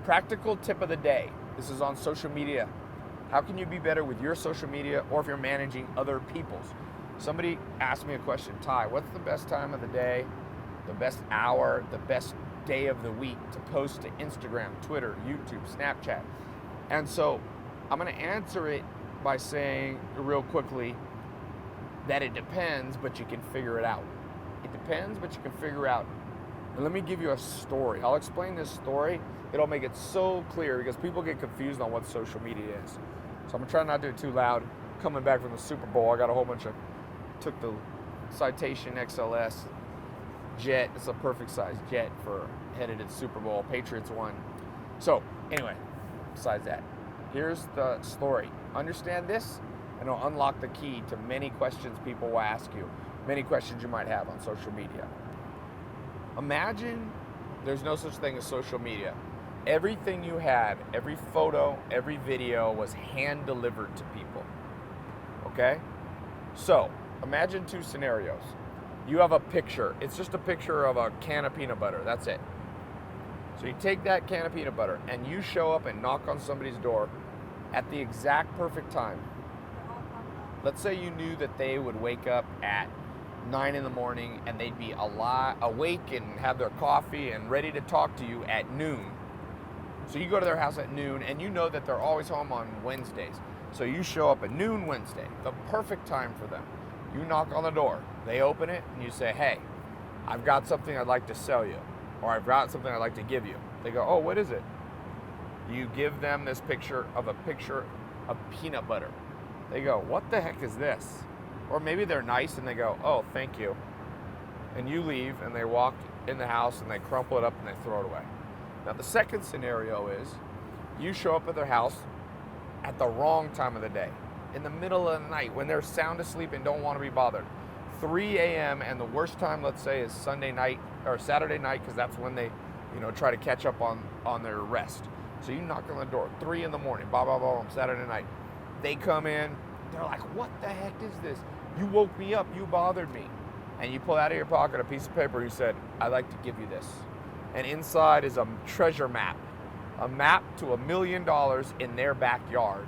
Practical tip of the day. This is on social media. How can you be better with your social media, or if you're managing other people's? Somebody asked me a question, Ty, what's the best time of the day, the best hour, the best day of the week to post to Instagram, Twitter, YouTube, Snapchat? And so I'm going to answer it by saying real quickly that it depends, but you can figure it out. It depends, but you can figure out. And let me give you a story. I'll explain this story. It'll make it so clear because people get confused on what social media is. So I'm gonna try not to do it too loud. Coming back from the Super Bowl, I got a whole bunch of, took the Citation XLS jet. It's a perfect size jet for headed to the Super Bowl. Patriots won. So anyway, besides that, here's the story. Understand this, and it'll unlock the key to many questions people will ask you, many questions you might have on social media. Imagine there's no such thing as social media. Everything you had, every photo, every video was hand delivered to people. Okay? So, imagine two scenarios. You have a picture. It's just a picture of a can of peanut butter. That's it. So you take that can of peanut butter and you show up and knock on somebody's door at the exact perfect time. Let's say you knew that they would wake up at 9 in the morning and they'd be awake and have their coffee and ready to talk to you at noon. So you go to their house at noon and you know that they're always home on Wednesdays. So you show up at noon Wednesday, the perfect time for them. You knock on the door, they open it and you say, hey, I've got something I'd like to sell you, or I've got something I'd like to give you. They go, oh, what is it? You give them this picture of peanut butter. They go, what the heck is this? Or maybe they're nice and they go, oh, thank you. And you leave and they walk in the house and they crumple it up and they throw it away. Now the second scenario is you show up at their house at the wrong time of the day, in the middle of the night when they're sound asleep and don't want to be bothered. 3 a.m. and the worst time, let's say, is Sunday night or Saturday night, because that's when they, try to catch up on their rest. So you knock on the door, 3 in the morning, blah, blah, blah, Saturday night. They come in, they're like, what the heck is this? You woke me up, you bothered me. And you pull out of your pocket a piece of paper, you said, I'd like to give you this. And inside is a treasure map, a map to $1 million in their backyard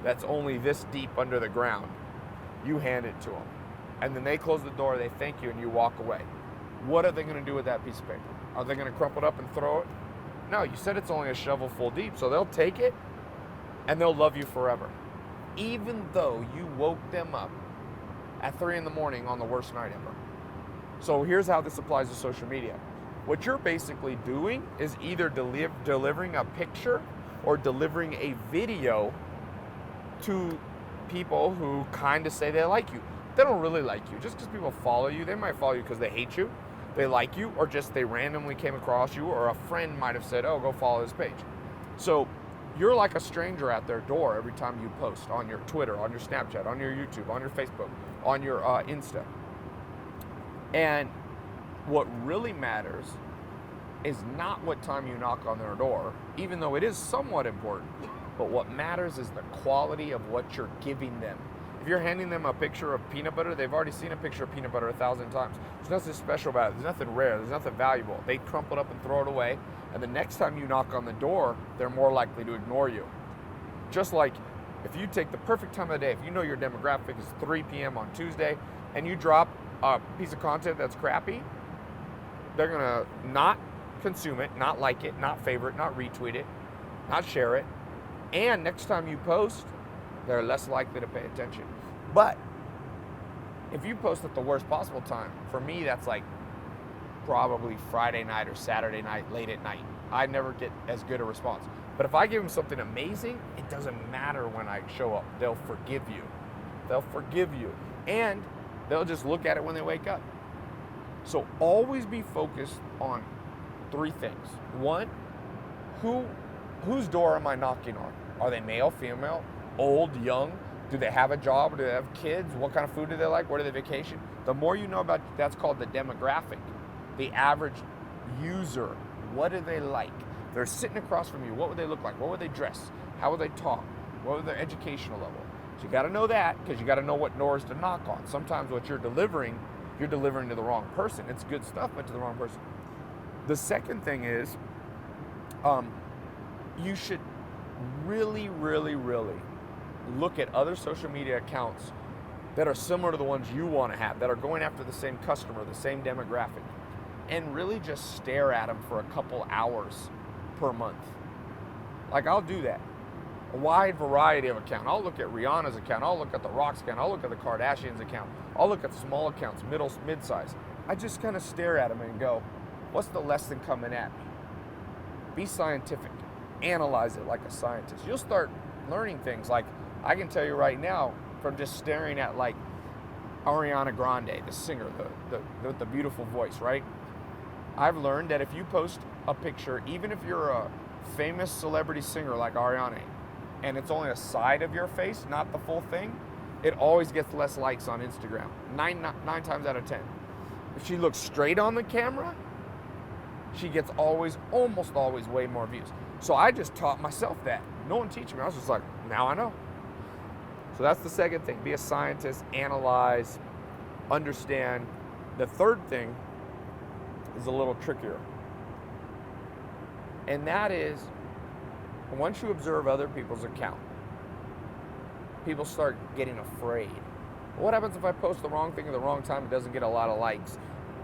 that's only this deep under the ground. You hand it to them. And then they close the door, they thank you, and you walk away. What are they going to do with that piece of paper? Are they going to crumple it up and throw it? No, you said it's only a shovel full deep, so they'll take it and they'll love you forever. Even though you woke them up at 3 in the morning on the worst night ever. So here's how this applies to social media. What you're basically doing is either delivering a picture or delivering a video to people who kind of say they like you. They don't really like you. Just because people follow you, they might follow you because they hate you, they like you, or just they randomly came across you, or a friend might have said, oh, go follow this page. So you're like a stranger at their door every time you post on your Twitter, on your Snapchat, on your YouTube, on your Facebook, on your Insta. And what really matters is not what time you knock on their door, even though it is somewhat important, but what matters is the quality of what you're giving them. If you're handing them a picture of peanut butter, they've already seen a picture of peanut butter 1,000 times. There's nothing special about it. There's nothing rare. There's nothing valuable. They crumple it up and throw it away. And the next time you knock on the door, they're more likely to ignore you. Just like if you take the perfect time of the day, if you know your demographic is 3 p.m. on Tuesday, and you drop a piece of content that's crappy, they're going to not consume it, not like it, not favorite, not retweet it, not share it. And next time you post, they're less likely to pay attention. But if you post at the worst possible time, for me, that's like probably Friday night or Saturday night, late at night. I never get as good a response. But if I give them something amazing, it doesn't matter when I show up. They'll forgive you. They'll forgive you. And they'll just look at it when they wake up. So always be focused on 3 things. 1, whose door am I knocking on? Are they male, female, old, young? Do they have a job? Do they have kids? What kind of food do they like? Where do they vacation? The more you know about, that's called the demographic. The average user, what do they like? They're sitting across from you. What would they look like? What would they dress? How would they talk? What would their educational level? So you got to know that, because you got to know what doors to knock on. Sometimes what you're delivering to the wrong person. It's good stuff, but to the wrong person. The second thing is, you should really, really, really look at other social media accounts that are similar to the ones you want to have, that are going after the same customer, the same demographic, and really just stare at them for a couple hours per month. Like, I'll do that. A wide variety of accounts. I'll look at Rihanna's account. I'll look at The Rock's account. I'll look at the Kardashians' account. I'll look at small accounts, mid-size. I just kind of stare at them and go, what's the lesson coming at me? Be scientific. Analyze it like a scientist. You'll start learning things. Like, I can tell you right now, from just staring at like Ariana Grande, the singer, the beautiful voice, right? I've learned that if you post a picture, even if you're a famous celebrity singer like Ariana, and it's only a side of your face, not the full thing, it always gets less likes on Instagram. Nine times out of 10. If she looks straight on the camera, she gets almost always way more views. So I just taught myself that. No one teaching me. I was just like, now I know. So that's the second thing. Be a scientist, analyze, understand. The third thing is a little trickier. And that is, once you observe other people's account, people start getting afraid. What happens if I post the wrong thing at the wrong time? It doesn't get a lot of likes.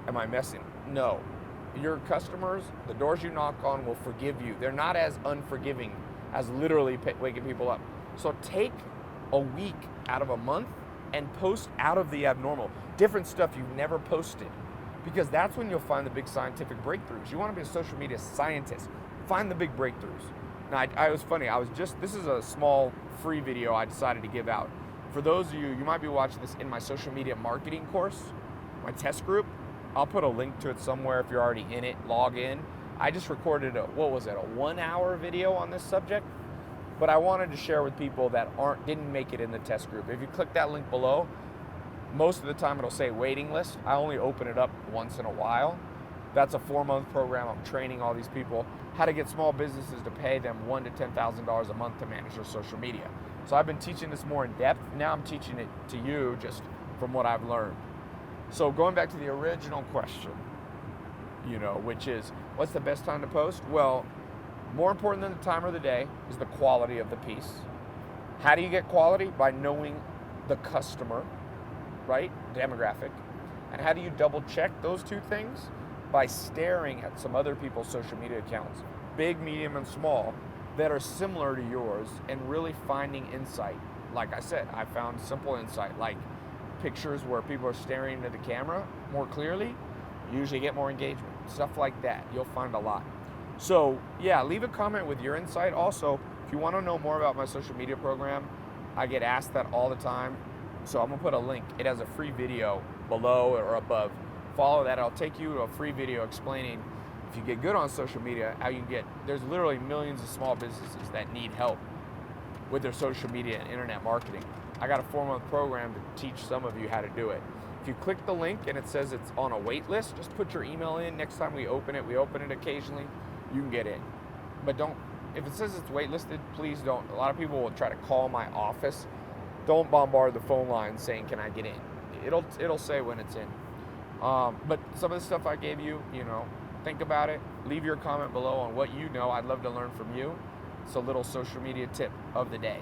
Am I messing? No. Your customers, the doors you knock on will forgive you. They're not as unforgiving as literally waking people up. So take a week out of a month and post out of the abnormal. Different stuff you've never posted. Because that's when you'll find the big scientific breakthroughs. You want to be a social media scientist. Find the big breakthroughs. Now, it was funny. This is a small free video I decided to give out. For those of you might be watching this in my social media marketing course, my test group. I'll put a link to it somewhere if you're already in it. Log in. I just recorded a 1-hour video on this subject, but I wanted to share with people that didn't make it in the test group. If you click that link below, most of the time it'll say waiting list. I only open it up once in a while. That's a 4-month program. I'm training all these people how to get small businesses to pay them $1,000 to $10,000 a month to manage their social media. So I've been teaching this more in depth. Now I'm teaching it to you just from what I've learned. So going back to the original question, which is, what's the best time to post? Well, more important than the time of the day is the quality of the piece. How do you get quality? By knowing the customer, right? Demographic. And how do you double check those two things? By staring at some other people's social media accounts, big, medium, and small, that are similar to yours, and really finding insight. Like I said, I found simple insight, like pictures where people are staring into the camera more clearly, you usually get more engagement. Stuff like that, you'll find a lot. So yeah, leave a comment with your insight. Also, if you want to know more about my social media program, I get asked that all the time. So I'm gonna put a link. It has a free video below or above. Follow that. I'll take you to a free video explaining if you get good on social media, how you can there's literally millions of small businesses that need help with their social media and internet marketing. I got a 4-month program to teach some of you how to do it. If you click the link and it says it's on a wait list, just put your email in. Next time we open it occasionally, you can get in. But if it says it's waitlisted, please don't. A lot of people will try to call my office. Don't bombard the phone line saying, can I get in? It'll say when it's in. But some of the stuff I gave you, think about it. Leave your comment below on what you know. I'd love to learn from you. It's a little social media tip of the day.